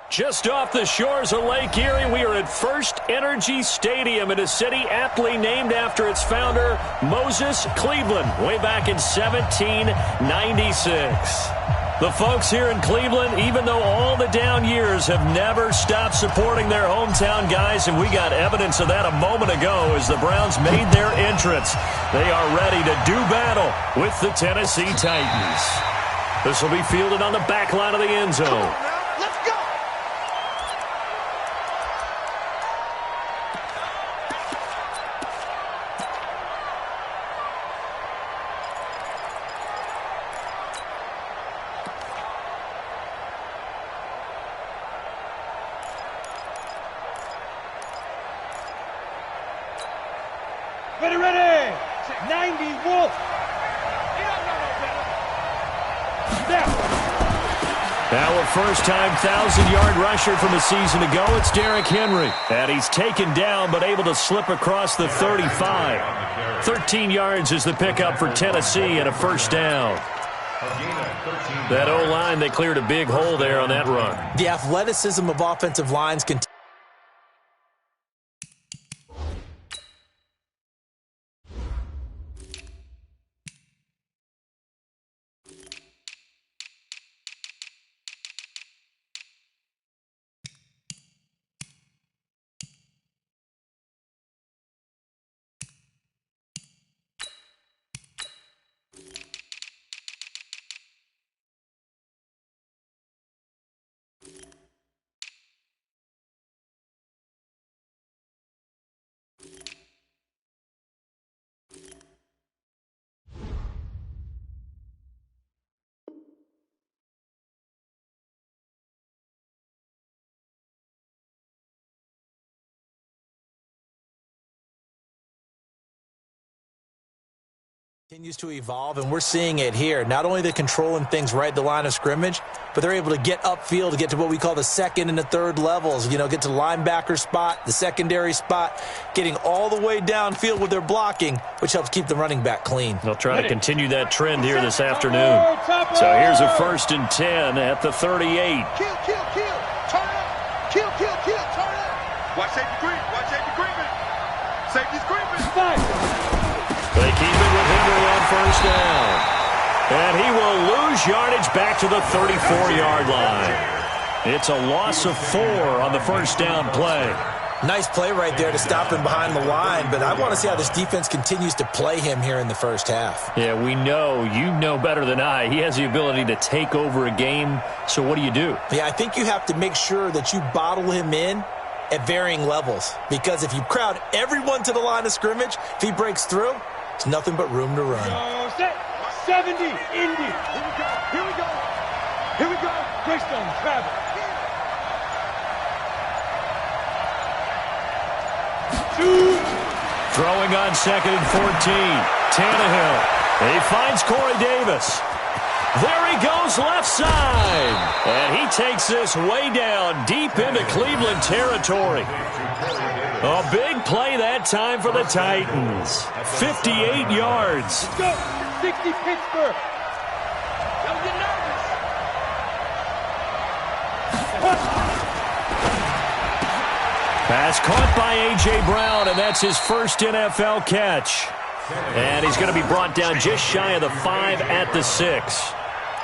Just off the shores of Lake Erie, we are at First Energy Stadium in a city aptly named after its founder, Moses Cleveland, way back in 1796. The folks here in Cleveland, even though all the down years, have never stopped supporting their hometown guys, and we got evidence of that a moment ago as the Browns made their entrance. They are ready to do battle with the Tennessee Titans. This will be fielded on the back line of the end zone. Ready! 90 Wolf! Now a first-time 1,000-yard rusher from a season ago, it's Derrick Henry. And he's taken down but able to slip across the 35. 13 yards is the pickup for Tennessee and a first down. That O-line, they cleared a big hole there on that run. The athleticism of offensive lines can continues to evolve, and we're seeing it here. Not only they're controlling things right at the line of scrimmage, but they're able to get upfield to get to what we call the second and the third levels. You know, get to the linebacker spot, the secondary spot, getting all the way downfield with their blocking, which helps keep the running back clean. They'll try to continue that trend here this afternoon. So here's a 1st and 10 at the 38. Kill, turn up. Kill, turn up. Watch safety creep, Safety's creeping. They keep it with Henry on first down. And he will lose yardage back to the 34-yard line. It's a loss of 4 on the first down play. Nice play right there to stop him behind the line, but I want to see how this defense continues to play him here in the first half. Yeah, we know. You know better than I. He has the ability to take over a game, so what do you do? Yeah, I think you have to make sure that you bottle him in at varying levels, because if you crowd everyone to the line of scrimmage, if he breaks through, it's nothing but room to run. 70, Indy. Here we go. Greystone, travel. Throwing on 2nd and 14. Tannehill. He finds Corey Davis. There he goes left side. And he takes this way down deep into Cleveland territory. A big play that time for the Titans. 58 yards. Let's go. 60 Pittsburgh. Don't get nervous. Pass caught by A.J. Brown, and that's his first NFL catch. And he's going to be brought down just shy of the 5 at the 6.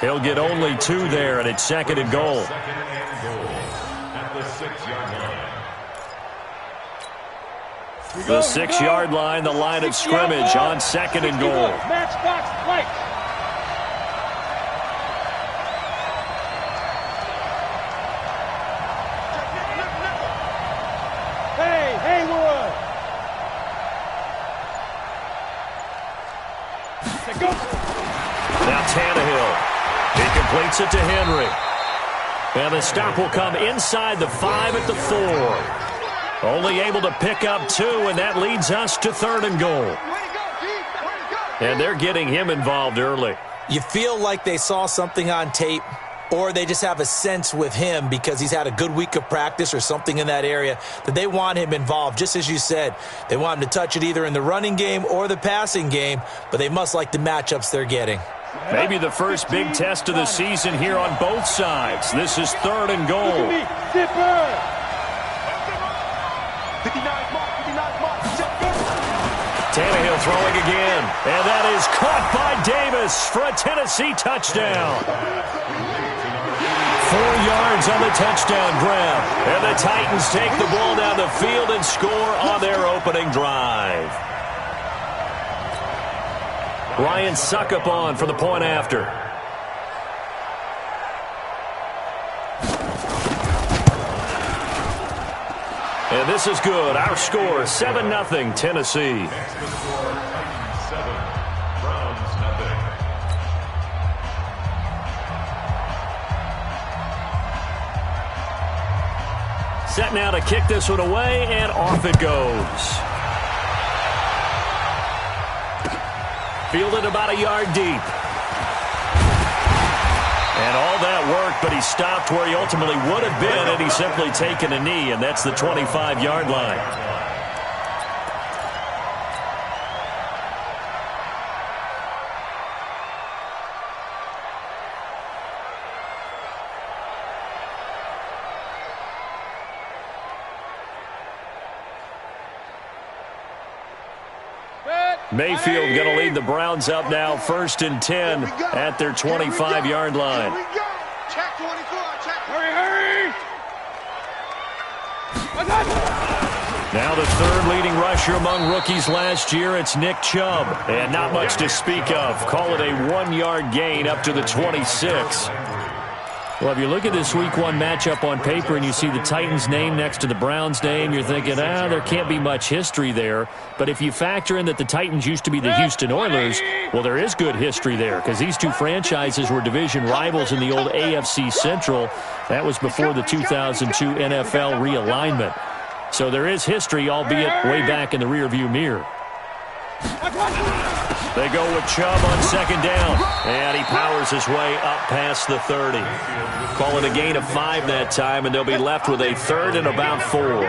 He'll get only 2 there, and it's 2nd and goal. The 6-yard line, the line of scrimmage on 2nd and goal. Matchbox right. Hey, Haywood. Go. Now Tannehill. He completes it to Henry. And the stop will come inside the 5 at the 4. Only able to pick up 2, and that leads us to 3rd and goal. And they're getting him involved early. You feel like they saw something on tape, or they just have a sense with him because he's had a good week of practice or something in that area that they want him involved. Just as you said, they want him to touch it either in the running game or the passing game, but they must like the matchups they're getting. Maybe the first big test of the season here on both sides. This is 3rd and goal. Tannehill throwing again, and that is caught by Davis for a Tennessee touchdown. 4 yards on the touchdown grab, and the Titans take the ball down the field and score on their opening drive. Ryan Suckup on for the point after. And this is good. Our score, 7-0 Tennessee. Set now to kick this one away, and off it goes. Fielded about a yard deep. And all that work, but he stopped where he ultimately would have been had he simply taken a knee, and that's the 25-yard line. Mayfield going to lead the Browns up now, 1st and 10 at their 25-yard line. Check 24, check. Hurry! Now the 3rd leading rusher among rookies last year, it's Nick Chubb. And not much to speak of. Call it a 1-yard gain up to the 26. Well, if you look at this Week 1 matchup on paper and you see the Titans' name next to the Browns' name, you're thinking, there can't be much history there. But if you factor in that the Titans used to be the Houston Oilers, well, there is good history there because these two franchises were division rivals in the old AFC Central. That was before the 2002 NFL realignment. So there is history, albeit way back in the rearview mirror. They go with Chubb on 2nd down, and he powers his way up past the 30. Call it a gain of 5 that time, and they'll be left with a 3rd and about 4.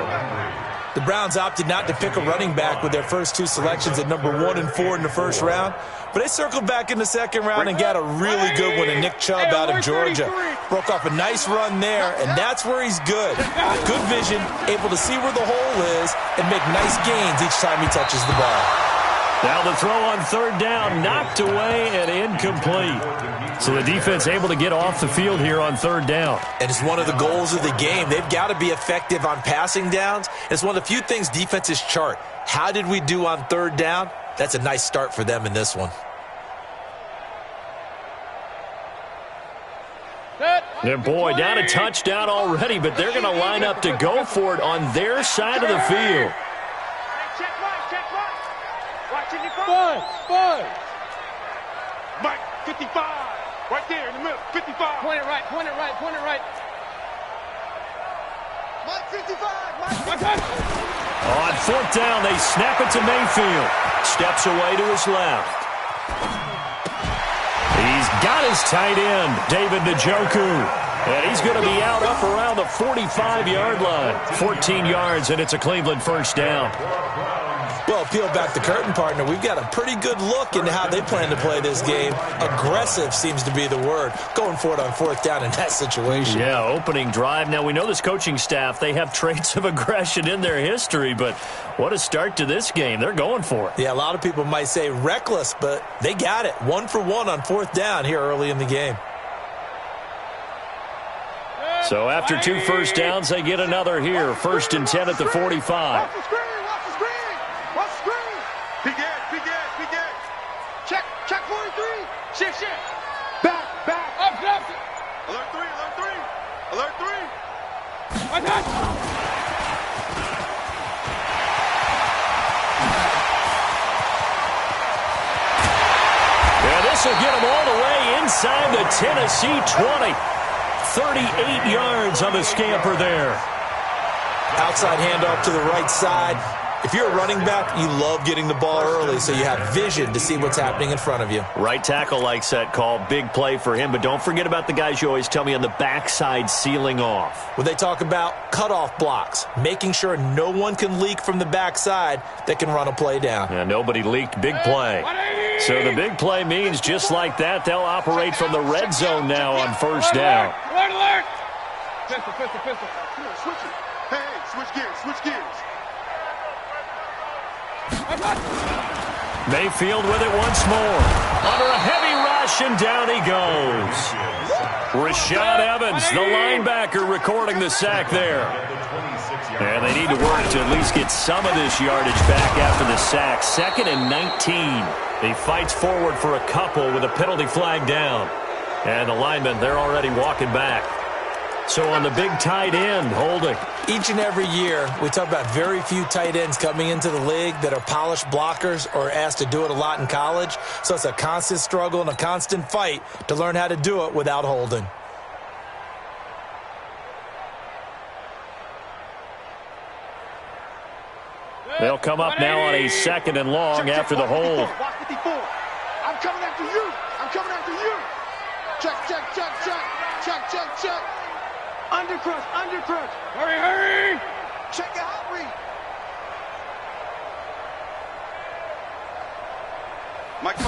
The Browns opted not to pick a running back with their first 2 selections at number 1 and 4 in the 1st round, but they circled back in the 2nd round and got a really good one in Nick Chubb out of Georgia. Broke off a nice run there, and that's where he's good. Good vision, able to see where the hole is, and make nice gains each time he touches the ball. Now the throw on 3rd down, knocked away and incomplete. So the defense able to get off the field here on 3rd down. And it's one of the goals of the game. They've got to be effective on passing downs. It's one of the few things defenses chart. How did we do on 3rd down? That's a nice start for them in this one. And boy, down a touchdown already, but they're going to line up to go for it on their side of the field. Five. Mike, 55. Right there in the middle. 55. Point it right. Mike, 55. Mike. On 4th down, they snap it to Mayfield. Steps away to his left. He's got his tight end, David Njoku. And he's going to be out up around the 45-yard line. 14 yards, and it's a Cleveland 1st down. Well, peel back the curtain, partner. We've got a pretty good look into how they plan to play this game. Aggressive seems to be the word. Going for it on 4th down in that situation. Yeah, opening drive. Now, we know this coaching staff, they have traits of aggression in their history, but what a start to this game. They're going for it. Yeah, a lot of people might say reckless, but they got it. 1 for 1 on 4th down here early in the game. So after 2 first downs, they get another here. 1st and 10 at the 45. Check 43. Shift. Back. Up. Alert 3. And this will get them all the way inside the Tennessee 20. 38 yards on the scamper there. Outside handoff to the right side. If you're a running back, you love getting the ball early so you have vision to see what's happening in front of you. Right tackle likes that call. Big play for him. But don't forget about the guys you always tell me on the backside sealing off. When they talk about cutoff blocks, making sure no one can leak from the backside that can run a play down. Yeah, nobody leaked. Big play. So the big play means just like that, they'll operate from the red zone now on first down. Alert, alert! Pistol. Come on, switch it. Hey, switch gears. Mayfield with it once more. Under a heavy rush, and down he goes. Rashad Evans, the linebacker, recording the sack there. And they need to work to at least get some of this yardage back after the sack. 2nd and 19. He fights forward for a couple with a penalty flag down. And the linemen, they're already walking back. So on the big tight end, holding. Each and every year, we talk about very few tight ends coming into the league that are polished blockers or asked to do it a lot in college. So it's a constant struggle and a constant fight to learn how to do it without holding. They'll come up now on a 2nd and long after the hold. Watch 54. I'm coming after you. Check. Undercrush. Hurry. Check your hot read. Mike,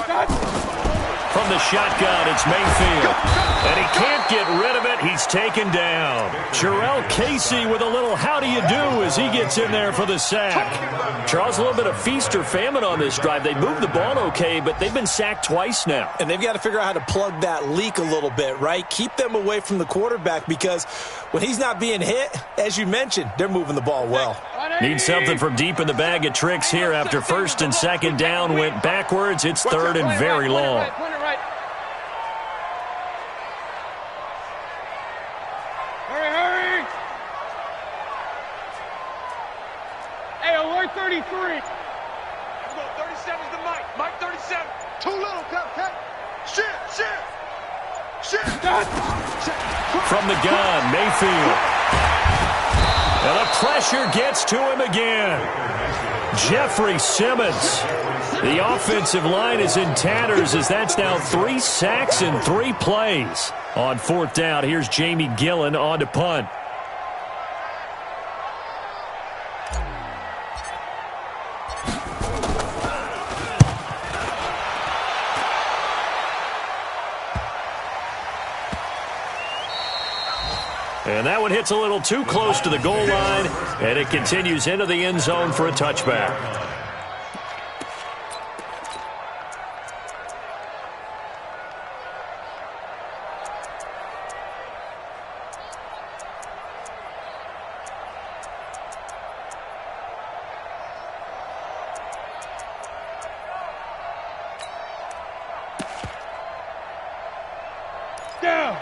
from the shotgun, it's Mayfield. And he can't get rid of it. He's taken down. Jarrell Casey with a little how do you do as he gets in there for the sack. Charles, a little bit of feast or famine on this drive. They moved the ball okay, but they've been sacked twice now. And they've got to figure out how to plug that leak a little bit, right? Keep them away from the quarterback because when he's not being hit, as you mentioned, they're moving the ball well. Need something from deep in the bag of tricks here after 1st and 2nd down went backwards. It's 3rd and very long. Hurry. Hey, alert 33. Let's go, 37's the Mike. Mike 37. Too little, cut. Shit. From the gun, Mayfield. And the pressure gets to him again. Jeffrey Simmons. The offensive line is in tatters as that's now 3 sacks in 3 plays. On 4th down, here's Jamie Gillen on to punt. And that one hits a little too close to the goal line, and it continues into the end zone for a touchback.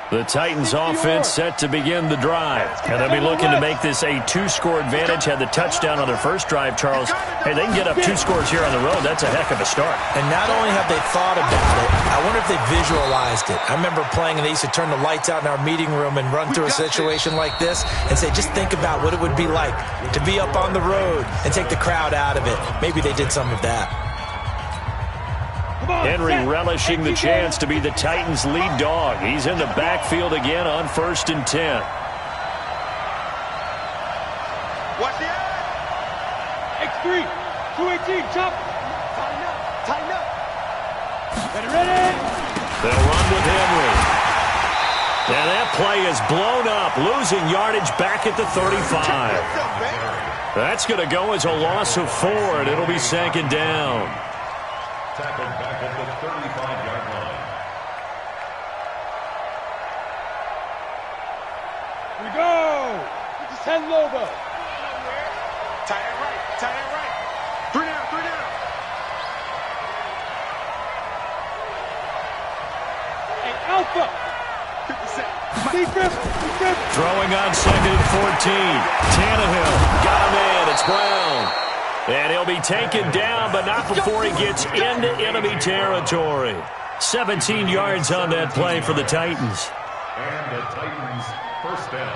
The Titans offense set to begin the drive. And they'll be looking to make this a 2-score advantage. Had the touchdown on their first drive, Charles. Hey, they can get up 2 scores here on the road. That's a heck of a start. And not only have they thought about it, I wonder if they visualized it. I remember playing and they used to turn the lights out in our meeting room and run through a situation like this and say, just think about what it would be like to be up on the road and take the crowd out of it. Maybe they did some of that. Henry relishing the chance to be the Titans' lead dog. He's in the backfield again on 1st and 10. Watch the X3, 218, chop. Tighten up. Ready. They'll run with Henry. And that play is blown up, losing yardage back at the 35. That's going to go as a loss of 4, and it'll be 2nd down. Tackled back at the 35-yard line. Here we go. Just 10 Lobo. Tight end right. 3 down. Hey, Alpha. 57. Throwing on 2nd and 14. Tannehill got him in. It's Brown. And he'll be taken down, but not before he gets into enemy territory. 17 yards on that play for the Titans. And the Titans first down.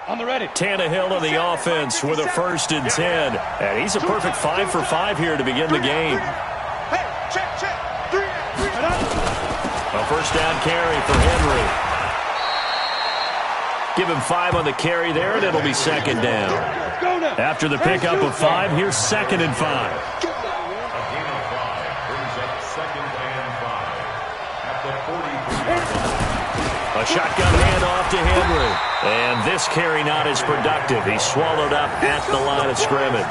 On the ready. Tannehill on the offense with a 1st and 10. And he's a perfect 5 for 5 here to begin the game. Hey, check. 3 A 1st down carry for Henry. Give him 5 on the carry there, and it'll be second down. After the pickup of 5, here's 2nd and 5. A gain of 5 brings up 2nd and 5 at the 43. A shotgun handoff to Henry. And this carry not as productive. He's swallowed up at the line of scrimmage.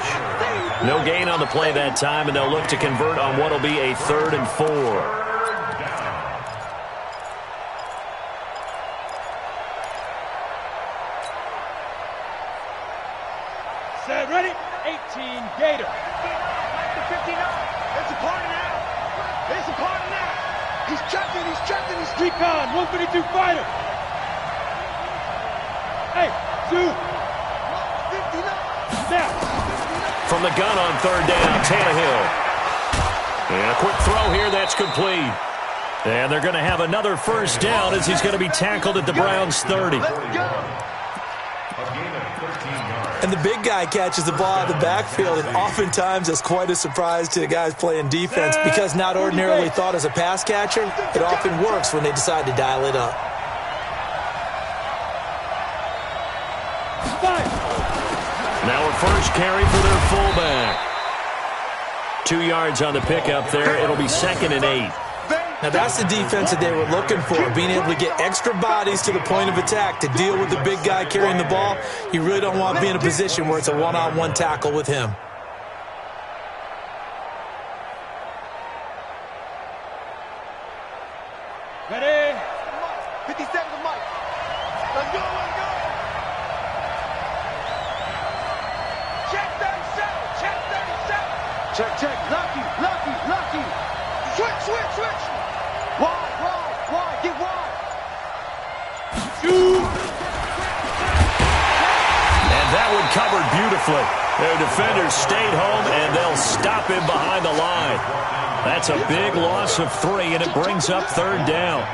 No gain on the play that time, and they'll look to convert on what will be a 3rd and 4. Set, ready? 18, Gator. Back to 59. It's a party now. It's a party now. He's chucking, he's recon, 152 fighter. Hey, 2. 59. Now. From the gun on 3rd down, Tannehill. And a quick throw here, that's complete. And they're going to have another 1st down as he's going to be tackled at the Browns' 30. And the big guy catches the ball out of the backfield, and oftentimes that's quite a surprise to the guys playing defense because not ordinarily thought as a pass catcher, it often works when they decide to dial it up. Now a 1st carry for their fullback. 2 yards on the pickup there. It'll be 2nd and 8. Now that's the defense that they were looking for, being able to get extra bodies to the point of attack to deal with the big guy carrying the ball. You really don't want to be in a position where it's a one-on-one tackle with him. Ready? 57 to Mike. Let's go, let's go. Check 37, check 37. Check. Lucky. Switch. Wide, get wide. Shoot. And that one covered beautifully. Their defenders stayed home, and they'll stop him behind the line. That's a big loss of 3, and it brings up 3rd down.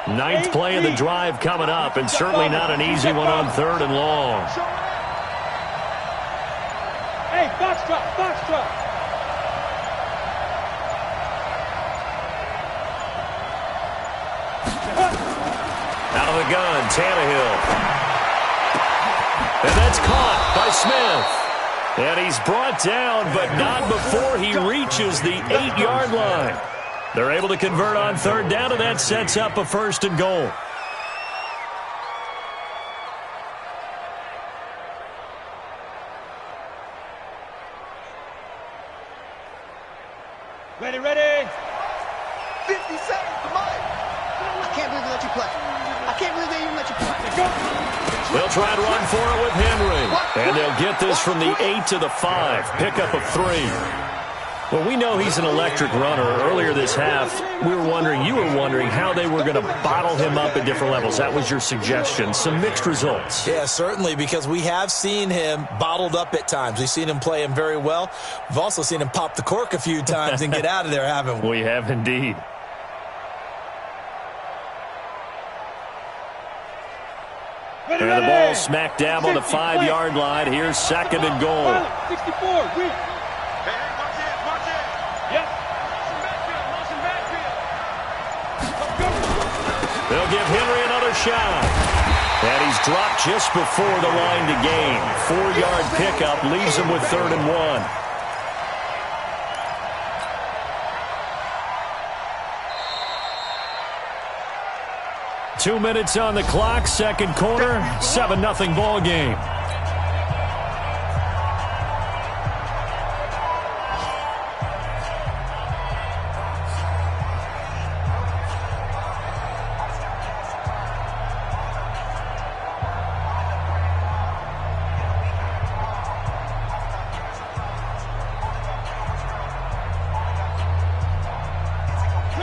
Ninth play of the drive coming up, and certainly not an easy one on 3rd and long. Hey, box truck. Out of the gun, Tannehill. And that's caught by Smith. And he's brought down, but not before he reaches the 8-yard line. They're able to convert on 3rd down, and that sets up a 1st and goal. Ready. 50 seconds to Mike. I can't believe they let you play. I can't believe they even let you play. They'll try and run for it with Henry. And they'll get this from the 8 to the 5. Pickup of 3. Well, we know he's an electric runner. Earlier this half, you were wondering how they were going to bottle him up at different levels. That was your suggestion. Some mixed results. Yeah, certainly, because we have seen him bottled up at times. We've seen him play him very well. We've also seen him pop the cork a few times and get out of there, haven't we? We have indeed. And the ball smack dab on the 5-yard line. Here's 2nd and goal. 64, They'll give Henry another shot. And he's dropped just before the line to gain. 4-yard pickup leaves him with 3rd and 1. Two minutes on the clock, 2nd quarter, 7-0 ball game.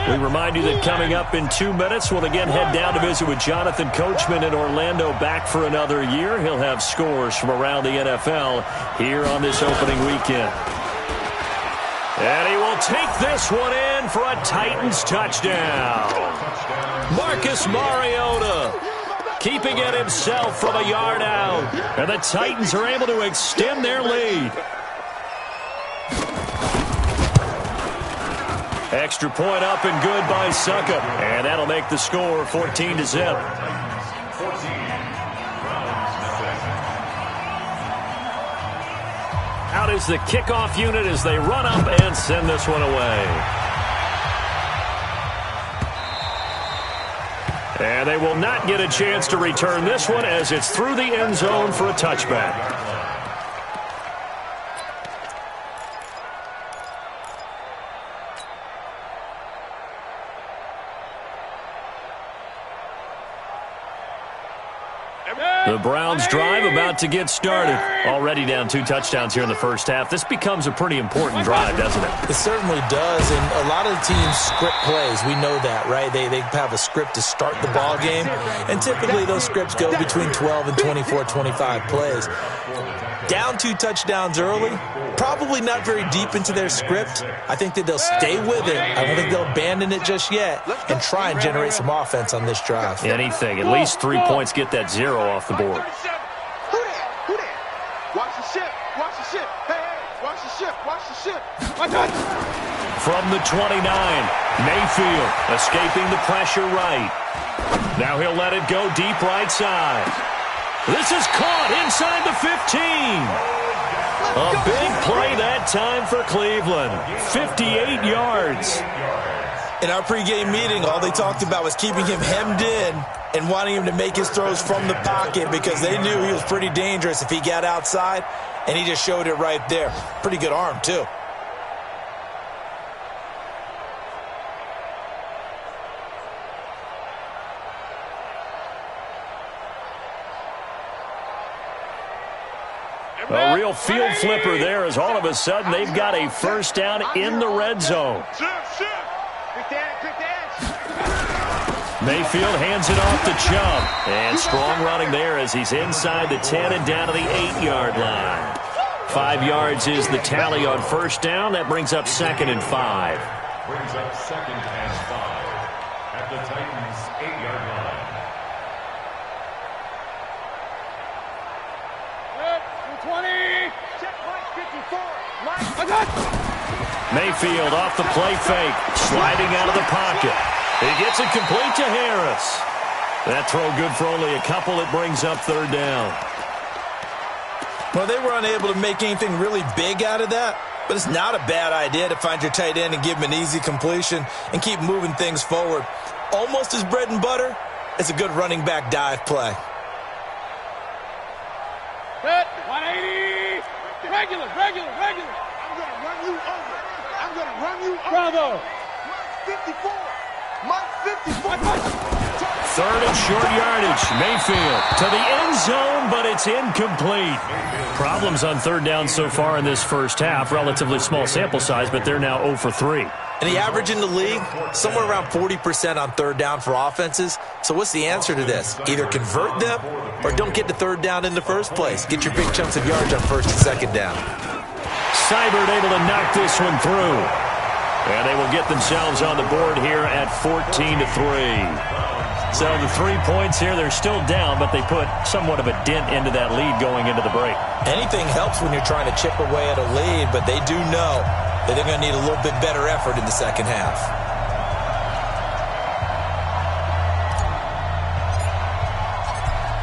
We remind you that coming up in 2 minutes, we'll again head down to visit with Jonathan Coachman in Orlando, back for another year. He'll have scores from around the NFL here on this opening weekend. And he will take this one in for a Titans touchdown. Marcus Mariota keeping it himself from a yard out. And the Titans are able to extend their lead. Extra point up and good by Suckup. And that'll make the score 14-0. Out is the kickoff unit as they run up and send this one away. And they will not get a chance to return this one as it's through the end zone for a touchback. The Browns drive about to get started. Already down 2 touchdowns here in the first half. This becomes a pretty important drive, doesn't it? It certainly does, and a lot of the teams script plays. We know that, right? They have a script to start the ball game, and typically those scripts go between 12 and 24, 25 plays. Down 2 touchdowns early, probably not very deep into their script. I think that they'll stay with it. I don't think they'll abandon it just yet and try and generate some offense on this drive. Anything. At least 3 points, get that 0 off the board. Who that? Watch the ship. Watch the ship. Hey, watch the ship. Watch the ship. From the 29, Mayfield escaping the pressure right. Now he'll let it go deep right side. This is caught inside the 15. A big play that time for Cleveland. 58 yards. In our pregame meeting, all they talked about was keeping him hemmed in and wanting him to make his throws from the pocket because they knew he was pretty dangerous if he got outside, and he just showed it right there. Pretty good arm, too. A real field flipper there as all of a sudden they've got a first down in the red zone. Mayfield hands it off to Chubb. And strong running there as he's inside the 10 and down to the 8-yard line. 5 yards is the tally on first down. That brings up 2nd and 5. Brings up 2nd and 5 at the Titans' 8-yard line. Mayfield off the play fake, sliding out of the pocket. He gets it complete to Harris. That throw good for only a couple. It brings up 3rd down. Well, they were unable to make anything really big out of that, but it's not a bad idea to find your tight end and give him an easy completion and keep moving things forward. Almost as bread and butter as a good running back dive play. 180. Regular. I'm going to run you over. Bravo. 54. Mike 54. 3rd and short yardage. Mayfield to the end zone, but it's incomplete. Problems on 3rd down so far in this first half. Relatively small sample size, but they're now 0 for 3. And the average in the league, somewhere around 40% on 3rd down for offenses. So what's the answer to this? Either convert them or don't get to 3rd down in the first place. Get your big chunks of yards on 1st and 2nd down. Seibert able to knock this one through. And they will get themselves on the board here at 14-3. So the 3 points here, they're still down, but they put somewhat of a dent into that lead going into the break. Anything helps when you're trying to chip away at a lead, but they do know that they're going to need a little bit better effort in the second half.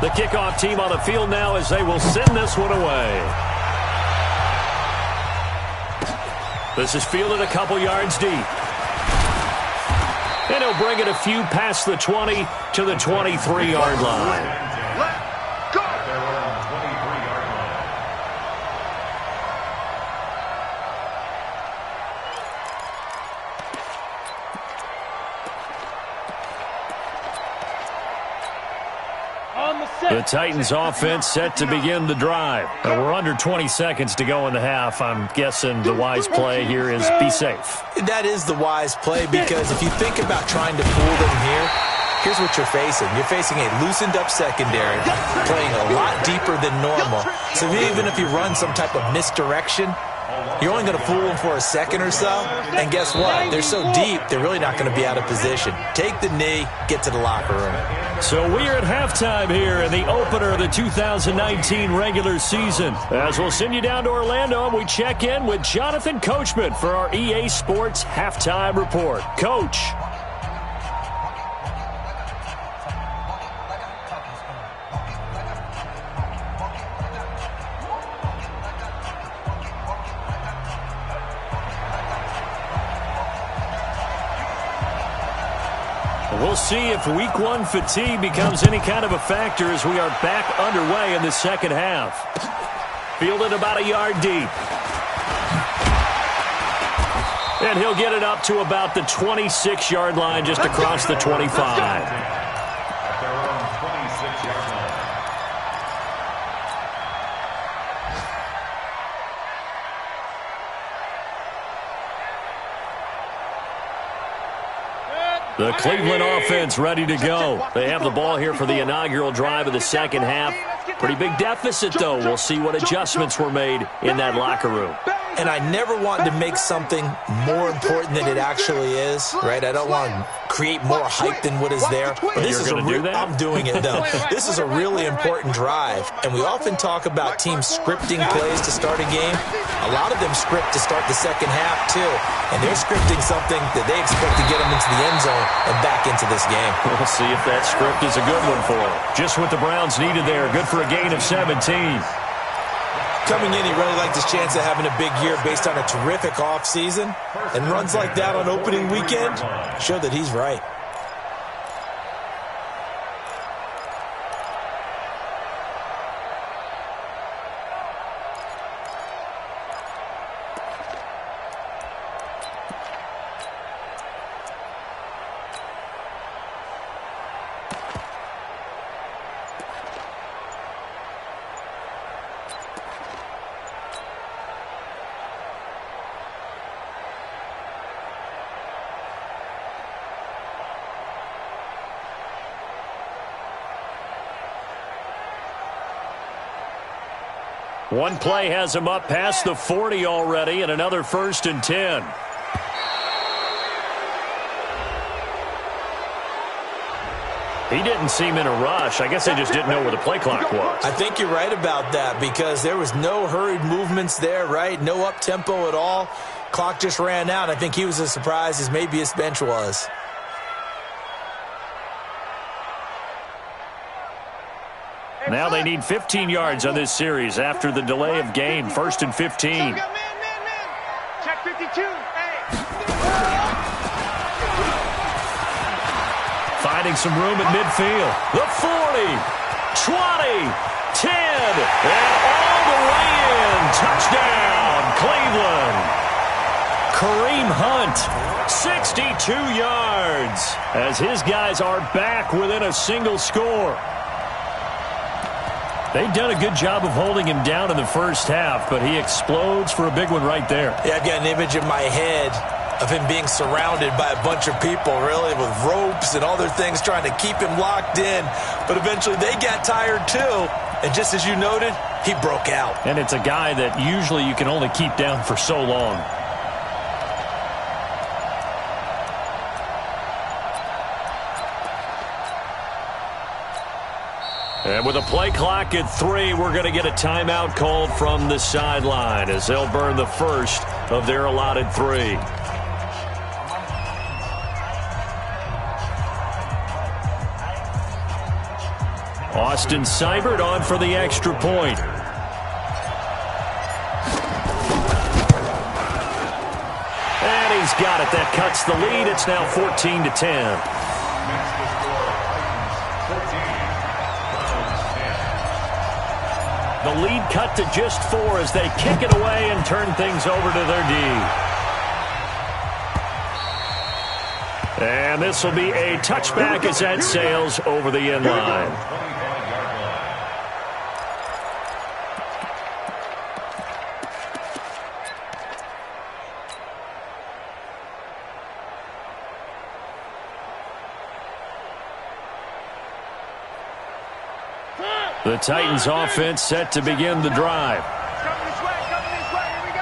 The kickoff team on the field now as they will send this one away. This is fielded a couple yards deep. And he'll bring it a few past the 20 to the 23-yard line. Let go. Their own 23-yard line. The Titans offense set to begin the drive. We're under 20 seconds to go in the half. I'm guessing the wise play here is be safe. That is the wise play because if you think about trying to fool them here, here's what you're facing. You're facing a loosened up secondary, playing a lot deeper than normal. So even if you run some type of misdirection, You're only going to fool them for a second or so, and guess what? They're so deep, they're really not going to be out of position. Take the knee, get to the locker room. So we are at halftime here in the opener of the 2019 regular season. As we'll send you down to Orlando, and we check in with Jonathan Coachman for our EA Sports Halftime Report. Coach. We'll see if week one fatigue becomes any kind of a factor as we are back underway in the second half. Fielded about a yard deep. And he'll get it up to about the 26-yard line just across the 25. At their own 26-yard line. The Cleveland offense ready to go. They have the ball here for the inaugural drive of the second half. Pretty big deficit, though. We'll see what adjustments were made in that locker room. And I never want to make something more important than it actually is, right? I don't want to create more hype than what is there. This is I'm doing it, though. This is a really important drive, and we often talk about teams scripting plays to start a game. A lot of them script to start the second half, too, and they're scripting something that they expect to get them into the end zone and back into this game. We'll see if that script is a good one for them. Just what the Browns needed there. Good for a gain of 17. Coming in, he really liked his chance of having a big year based on a terrific offseason. And runs like that on opening weekend show that he's right. One play has him up past the 40 already, and another 1st and 10. He didn't seem in a rush. I guess they just didn't know where the play clock was. I think you're right about that because there was no hurried movements there, right? No up-tempo at all. Clock just ran out. I think he was as surprised as maybe his bench was. Now they need 15 yards on this series after the delay of game. 1st and 15. Check 52. Finding some room at midfield. The 40, 20, 10, and all the way in. Touchdown, Cleveland. Kareem Hunt, 62 yards, as his guys are back within a single score. They've done a good job of holding him down in the first half, but he explodes for a big one right there. Yeah, I've got an image in my head of him being surrounded by a bunch of people, really, with ropes and other things trying to keep him locked in. But eventually they got tired, too. And just as you noted, he broke out. And it's a guy that usually you can only keep down for so long. And with a play clock at 3, we're going to get a timeout called from the sideline as they'll burn the first of their allotted 3. Austin Seibert on for the extra point. And he's got it. That cuts the lead. It's now 14-10. The lead cut to just 4 as they kick it away and turn things over to their D. And this will be a touchback as that sails over the end line. The Titans offense set to begin the drive. Coming this way, here we go.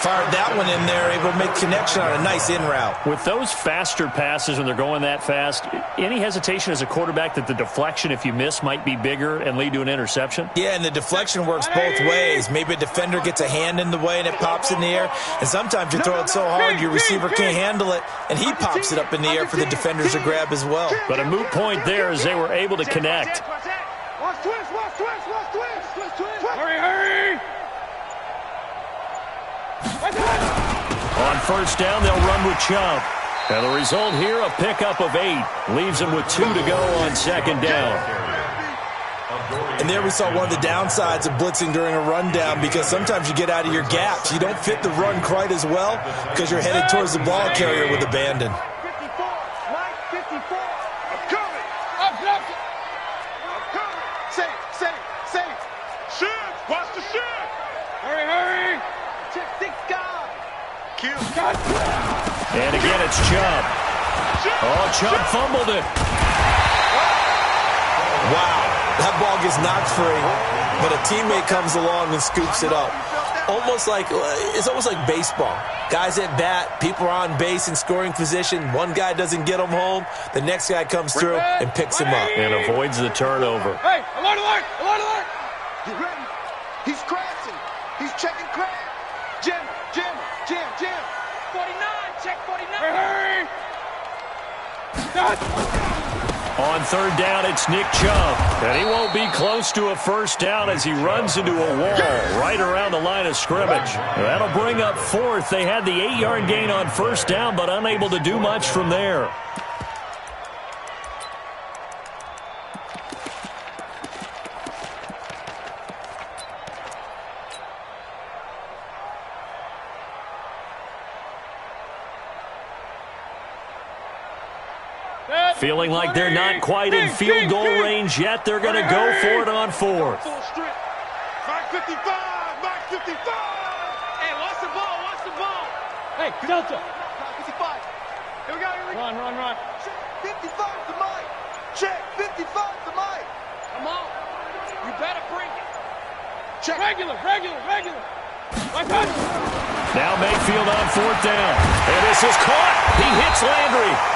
Fired that one in there, able to make connection on a nice in route. With those faster passes when they're going that fast, any hesitation as a quarterback that the deflection, if you miss, might be bigger and lead to an interception? Yeah, and the deflection works both ways. Maybe a defender gets a hand in the way and it pops in the air. And sometimes you throw it so hard your receiver can't handle it, and he pops it up in the air for the defenders to grab as well. But a moot point there as they were able to connect. Watch twist, watch twist, watch twist. Hurry, hurry. On first down, they'll run with Chubb. And the result here, a pickup of 8. Leaves them with 2 to go on second down. And there we saw one of the downsides of blitzing during a rundown, because sometimes you get out of your gaps. You don't fit the run quite as well because you're headed towards the ball carrier with abandon. 54, Mike, 54. I'm coming. I'm blocking. I'm coming. Safe. Shoot. Watch the shoot. Hurry. Check, six guys. Kill. And again, it's Chubb. Oh, Chubb fumbled it. Wow, that ball gets knocked free, but a teammate comes along and scoops it up. It's almost like baseball. Guys at bat, people are on base in scoring position. One guy doesn't get him home. The next guy comes through and picks him up. And avoids the turnover. Hey, alert. Get ready. He's crashing. He's checking crash. Jim. 49, check 49. Hurry. On third down, it's Nick Chubb. And he won't be close to a first down as he runs into a wall right around the line of scrimmage. That'll bring up fourth. They had the 8-yard gain on first down, but unable to do much from there. Feeling like they're not quite in field goal range yet. They're going to go for it on fourth. Mike 55. Hey, watch the ball. Hey, Delta. 55. Here we go. Run. 55 to Mike. Check, 55 to Mike. Come on. You better bring it. Check. Regular. Now Mayfield on fourth down. And this is caught. He hits Landry.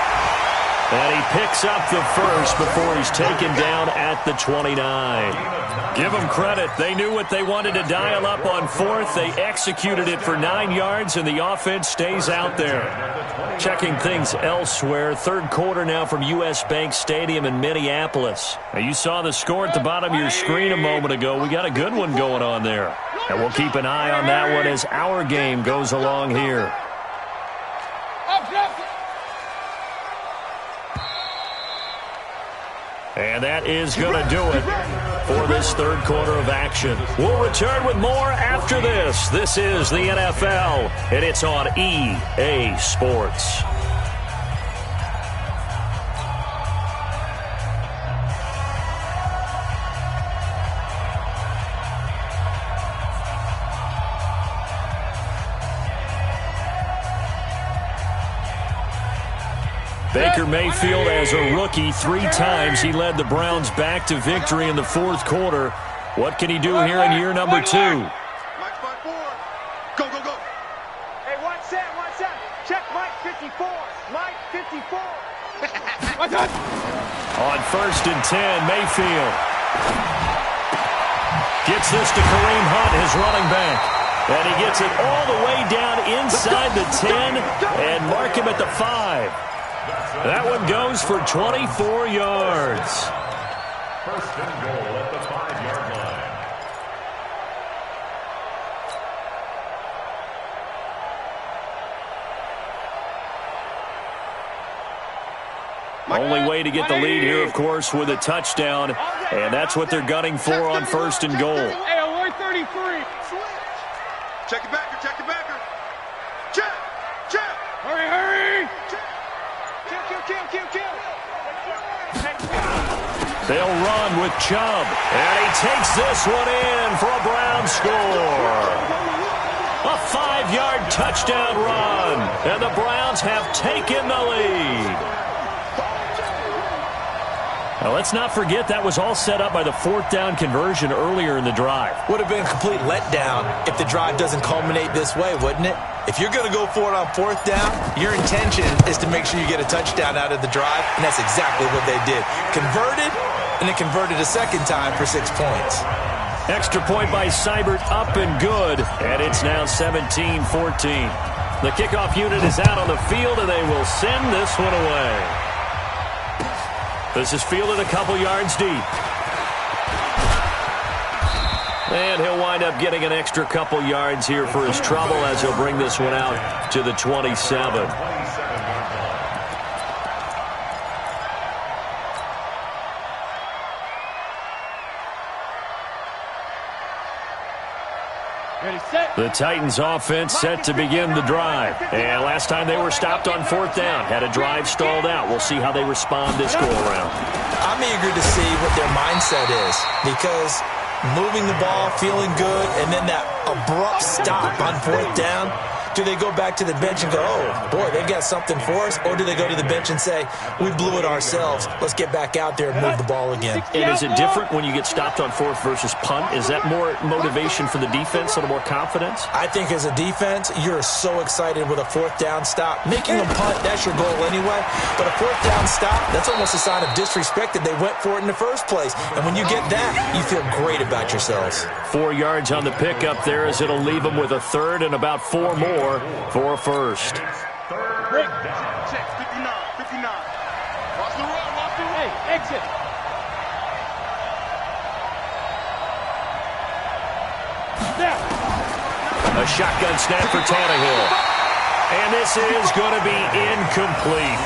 And he picks up the first before he's taken down at the 29. Give them credit. They knew what they wanted to dial up on fourth. They executed it for 9 yards, and the offense stays out there. Checking things elsewhere. Third quarter now from U.S. Bank Stadium in Minneapolis. Now, you saw the score at the bottom of your screen a moment ago. We got a good one going on there. And we'll keep an eye on that one as our game goes along here. And that is going to do it for this third quarter of action. We'll return with more after this. This is the NFL, and it's on EA Sports. Baker Mayfield, as a rookie, 3 times he led the Browns back to victory in the fourth quarter. What can he do here in year number 2? Mike 54. Go. Hey, watch that. Check Mike 54. On first and 10, Mayfield gets this to Kareem Hunt, his running back. And he gets it all the way down inside the 10 and mark him at the 5. That one goes for 24 yards. First and goal at the 5-yard line. Only way to get the lead here, of course, with a touchdown. And that's what they're gunning for on first and goal. Hey, alert 33. Check the backer. Check. Hurry. Kill. They'll run with Chubb. And he takes this one in for a Brown score. A 5-yard touchdown run. And the Browns have taken the lead. Now Let's not forget that was all set up by the fourth down conversion earlier in the drive. Would have been a complete letdown if the drive doesn't culminate this way, wouldn't it? If you're going to go for it on fourth down, your intention is to make sure you get a touchdown out of the drive, and that's exactly what they did. Converted, and it converted a second time for 6 points. Extra point by Seibert, up and good, and it's now 17-14. The kickoff unit is out on the field, and they will send this one away. This is fielded a couple yards deep. And he'll wind up getting an extra couple yards here for his trouble as he'll bring this one out to the 27. The Titans offense set to begin the drive. And last time they were stopped on fourth down, had a drive stalled out. We'll see how they respond this go-around. I'm eager to see what their mindset is, because moving the ball, feeling good, and then that abrupt stop on fourth down, do they go back to the bench and go, oh, boy, they've got something for us? Or do they go to the bench and say, we blew it ourselves, let's get back out there and move the ball again? And is it different when you get stopped on fourth versus punt? Is that more motivation for the defense, a little more confidence? I think as a defense, you're so excited with a fourth down stop. Making them punt, that's your goal anyway. But a fourth down stop, that's almost a sign of disrespect that they went for it in the first place. And when you get that, you feel great about yourselves. 4 yards on the pickup there as it'll leave them with a third and about 4 more for a first. Break. Check, 59, 59. Watch the run, watch the run. Hey, exit. A shotgun snap for Tannehill. And this is going to be incomplete.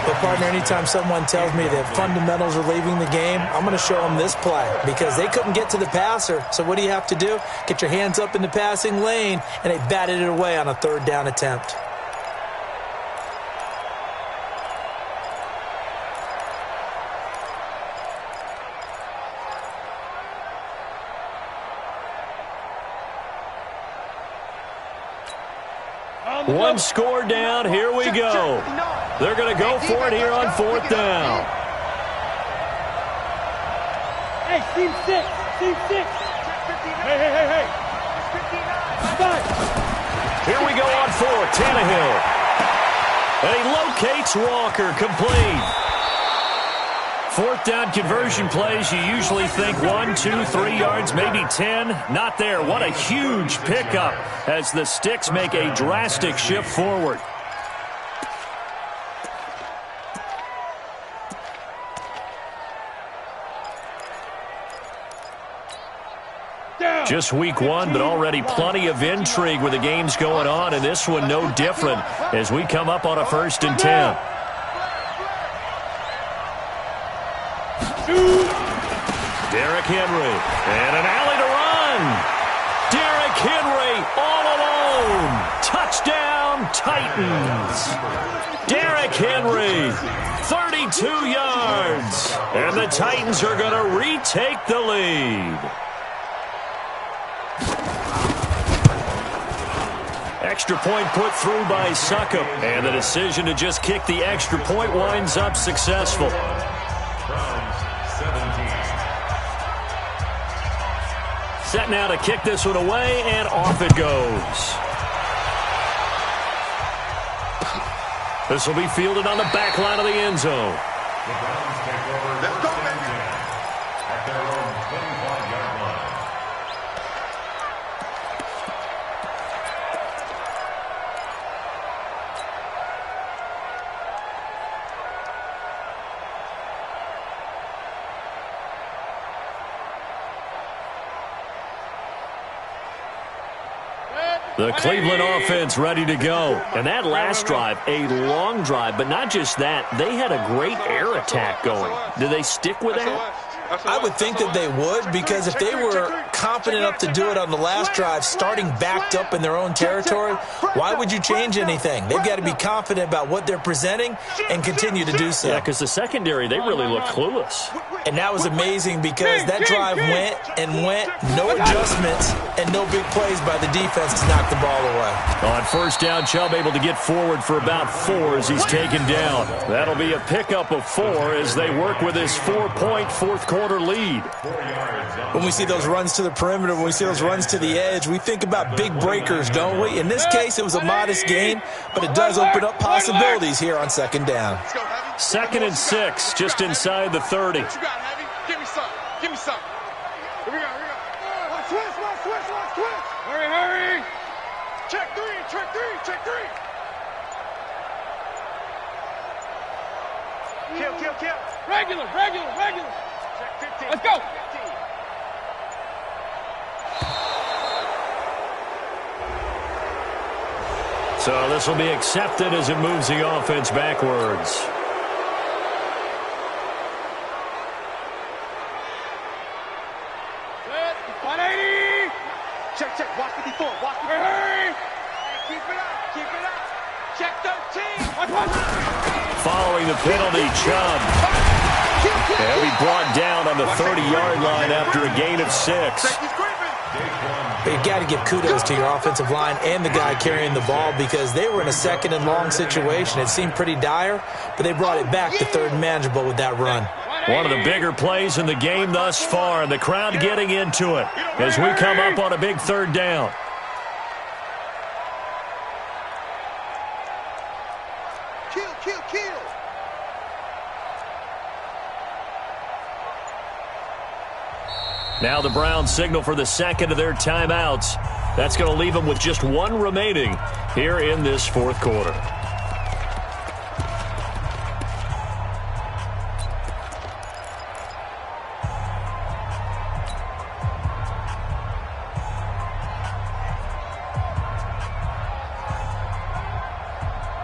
But, partner, anytime someone tells me that fundamentals are leaving the game, I'm going to show them this play because they couldn't get to the passer. So what do you have to do? Get your hands up in the passing lane, and they batted it away on a third down attempt. One score down. Here we go. They're going to go for it here on fourth down. Hey, team 6. Team 6. Hey. Here we go on fourth. Tannehill. And he locates Walker. Complete. Fourth down conversion plays, you usually think 1, 2, 3 yards, maybe 10. Not there. What a huge pickup as the Sticks make a drastic shift forward. Just week 1, but already plenty of intrigue with the games going on, and this one no different as we come up on a 1st and 10. Derrick Henry, and an alley to run. Derrick Henry all alone. Touchdown, Titans. Derrick Henry, 32 yards. And the Titans are going to retake the lead. Extra point put through by Succop. And the decision to just kick the extra point winds up successful. Set now to kick this one away, and off it goes. This will be fielded on the back line of the end zone. The Browns take over at their own 25-yard line. The Cleveland offense ready to go. And that last drive, a long drive, but not just that. They had a great air attack going. Do they stick with that? I would think that they would, because if they were confident enough to do it on the last drive, starting backed up in their own territory, why would you change anything? They've got to be confident about what they're presenting and continue to do so. Yeah, because the secondary, they really look clueless. And that was amazing because that drive went and went, no adjustments and no big plays by the defense to knock the ball away. On first down, Chubb able to get forward for about 4 as he's taken down. That'll be a pickup of 4 as they work with his 4-point fourth-quarter lead. When we see those runs to the perimeter, when we see those runs to the edge, we think about big breakers, don't we? In this case, it was a modest gain, but it does open up possibilities here on second down. 2nd and 6, just inside the 30. What you got, Heavy? Give me some. Give me some. Here we go. Here we go. Let's twist. Hurry. Check three. Kill. Regular. Check 15. Let's go. 15. So this will be accepted as it moves the offense backwards. Set. 180. Check. Watch 54. Hurry. Keep it up. Check 13. Watch. Following the penalty, Chubb. He'll be brought down on the 30-yard line after a gain of 6. But you've got to give kudos to your offensive line and the guy carrying the ball because they were in a 2nd and long situation. It seemed pretty dire, but they brought it back to 3rd and manageable with that run. One of the bigger plays in the game thus far, and the crowd getting into it as we come up on a big 3rd down. Kill. Now the Browns signal for the 2nd of their timeouts. That's going to leave them with just 1 remaining here in this 4th quarter.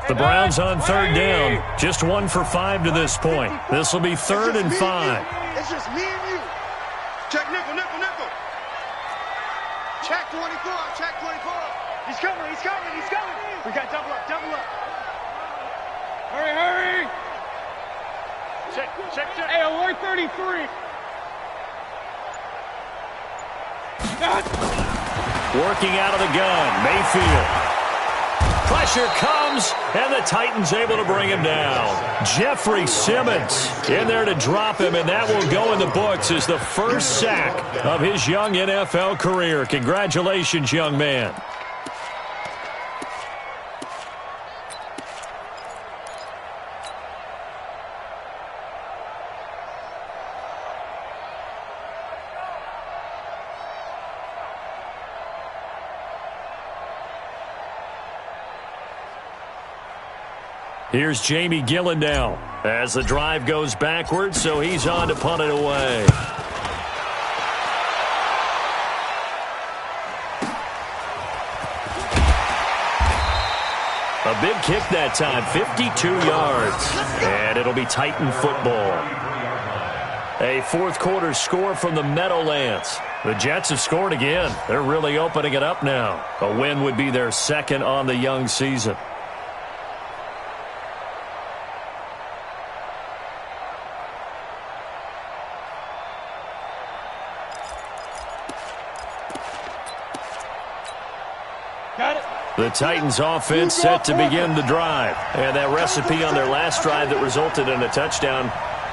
The Browns on 3rd down. Just 1 for 5 to this point. This will be 3rd and 5. It's just me and you. Check nickel. Check 24. He's coming. We got double up. Hurry. Check. Hey, alert 33. Working out of the gun, Mayfield. Pressure comes, and the Titans able to bring him down. Jeffrey Simmons in there to drop him, and that will go in the books as the first sack of his young NFL career. Congratulations, young man. Here's Jamie Gillen now as the drive goes backwards, so he's on to punt it away. A big kick that time, 52 yards, and it'll be Titan football. A 4th quarter score from the Meadowlands. The Jets have scored again. They're really opening it up now. A win would be their 2nd on the young season. The Titans offense set to begin the drive. And that recipe on their last drive that resulted in a touchdown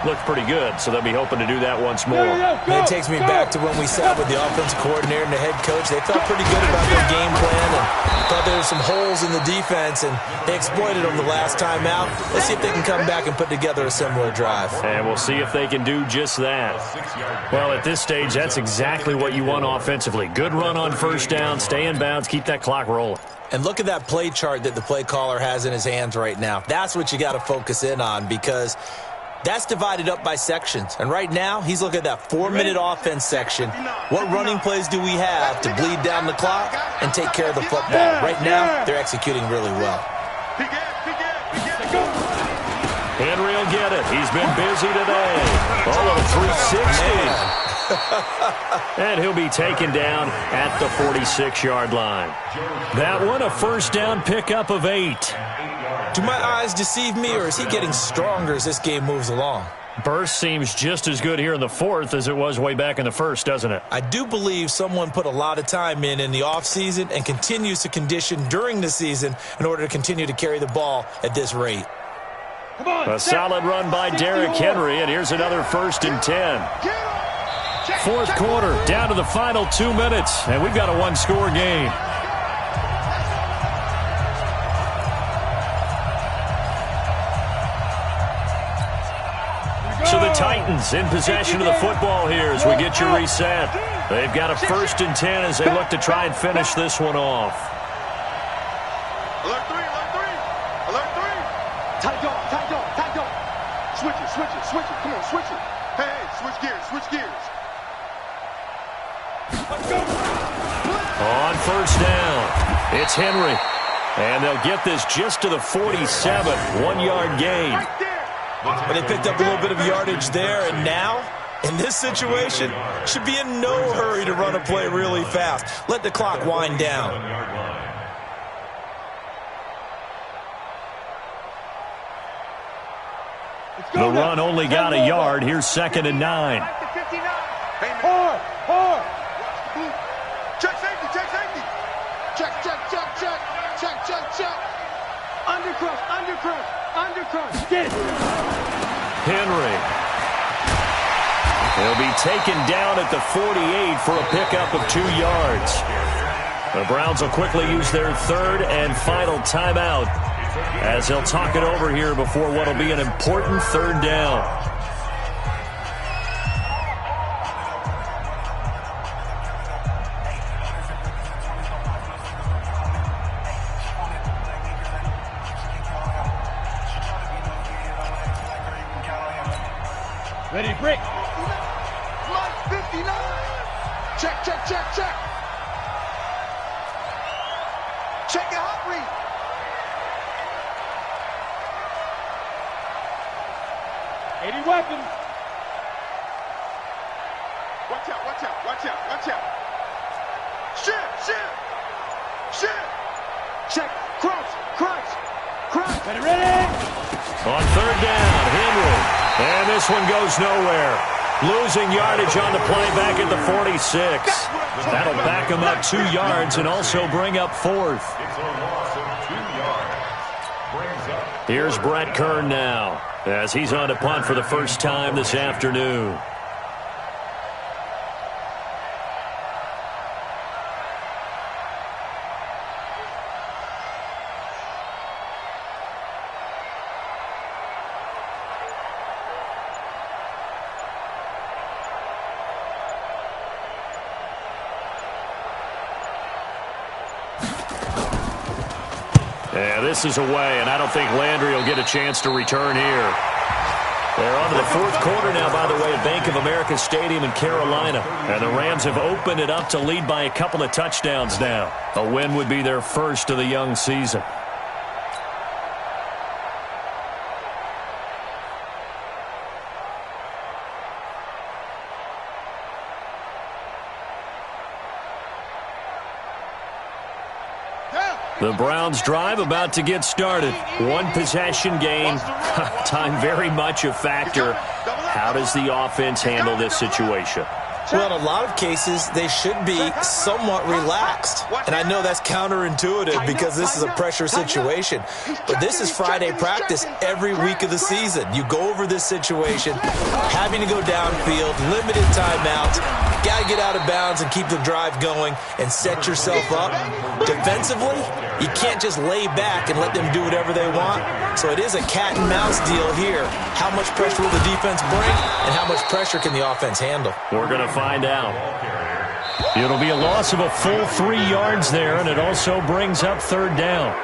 looked pretty good, so they'll be hoping to do that once more. That takes me back to when we sat with the offensive coordinator and the head coach. They felt pretty good about their game plan and thought there were some holes in the defense, and they exploited them the last time out. Let's see if they can come back and put together a similar drive. And we'll see if they can do just that. Well, at this stage, that's exactly what you want offensively. Good run on first down, stay in bounds, keep that clock rolling. And look at that play chart that the play caller has in his hands right now. That's what you got to focus in on because that's divided up by sections. And right now, he's looking at that 4-minute offense section. What running plays do we have to bleed down the clock and take care of the football? Right now, they're executing really well. Henry he'll get it. He's been busy today. Oh, a 360. And he'll be taken down at the 46-yard line. That one, a first down pickup of 8. Do my eyes deceive me, or is he getting stronger as this game moves along? Burst seems just as good here in the fourth as it was way back in the first, doesn't it? I do believe someone put a lot of time in the offseason and continues to condition during the season in order to continue to carry the ball at this rate. A solid run by Derrick Henry, and here's another 1st and 10. Fourth quarter, down to the final 2 minutes, and we've got a one-score game. So the Titans in possession of the football here as we get you reset. They've got a 1st and 10 as they look to try and finish this one off. Alert 3, alert 3, alert 3. Tight dog, tight dog, tight dog. Switch it, switch it, switch it. Come on, switch it. Hey, switch gears, switch gears. Let's go. On 1st down, it's Henry. And they'll get this just to the 47, 1-yard gain. Right there. But they picked up a little bit of yardage there, and now, in this situation, should be in no hurry to run a play really fast. Let the clock wind down. The run only got a yard. Here's 2nd and 9. Hard. Check safety, check safety. Check, check, check, check. Check, check, check. Undercrush. Get it. Henry. He'll be taken down at the 48 for a pickup of 2 yards. The Browns will quickly use their 3rd and final timeout as they'll talk it over here before what will be an important 3rd down. Ready, break. Line 59. Check, check, check, check. Check your hot read. Weapons. Watch out, watch out, watch out, watch out. Shift. Check, crouch. Ready. On 3rd down, Henry. And this one goes nowhere. Losing yardage on the play back at the 46. That'll back him up 2 yards and also bring up 4th. It's a loss of 2 yards. Brings up. Here's Brett Kern now as he's on to punt for the first time this afternoon. Yeah, this is away, and I don't think Landry will get a chance to return here. They're on to the 4th quarter now, by the way, at Bank of America Stadium in Carolina. And the Rams have opened it up to lead by a couple of touchdowns now. A win would be their first of the young season. The Browns drive about to get started. 1 possession game. Time very much a factor. How does the offense handle this situation? Well, in a lot of cases, they should be somewhat relaxed. And I know that's counterintuitive because this is a pressure situation. But this is Friday practice every week of the season. You go over this situation, having to go downfield, limited timeouts, got to get out of bounds and keep the drive going and set yourself up. Defensively, you can't just lay back and let them do whatever they want. So it is a cat and mouse deal here. How much pressure will the defense bring and how much pressure can the offense handle? We're going to find out. It'll be a loss of a full 3 yards there, and it also brings up 3rd down.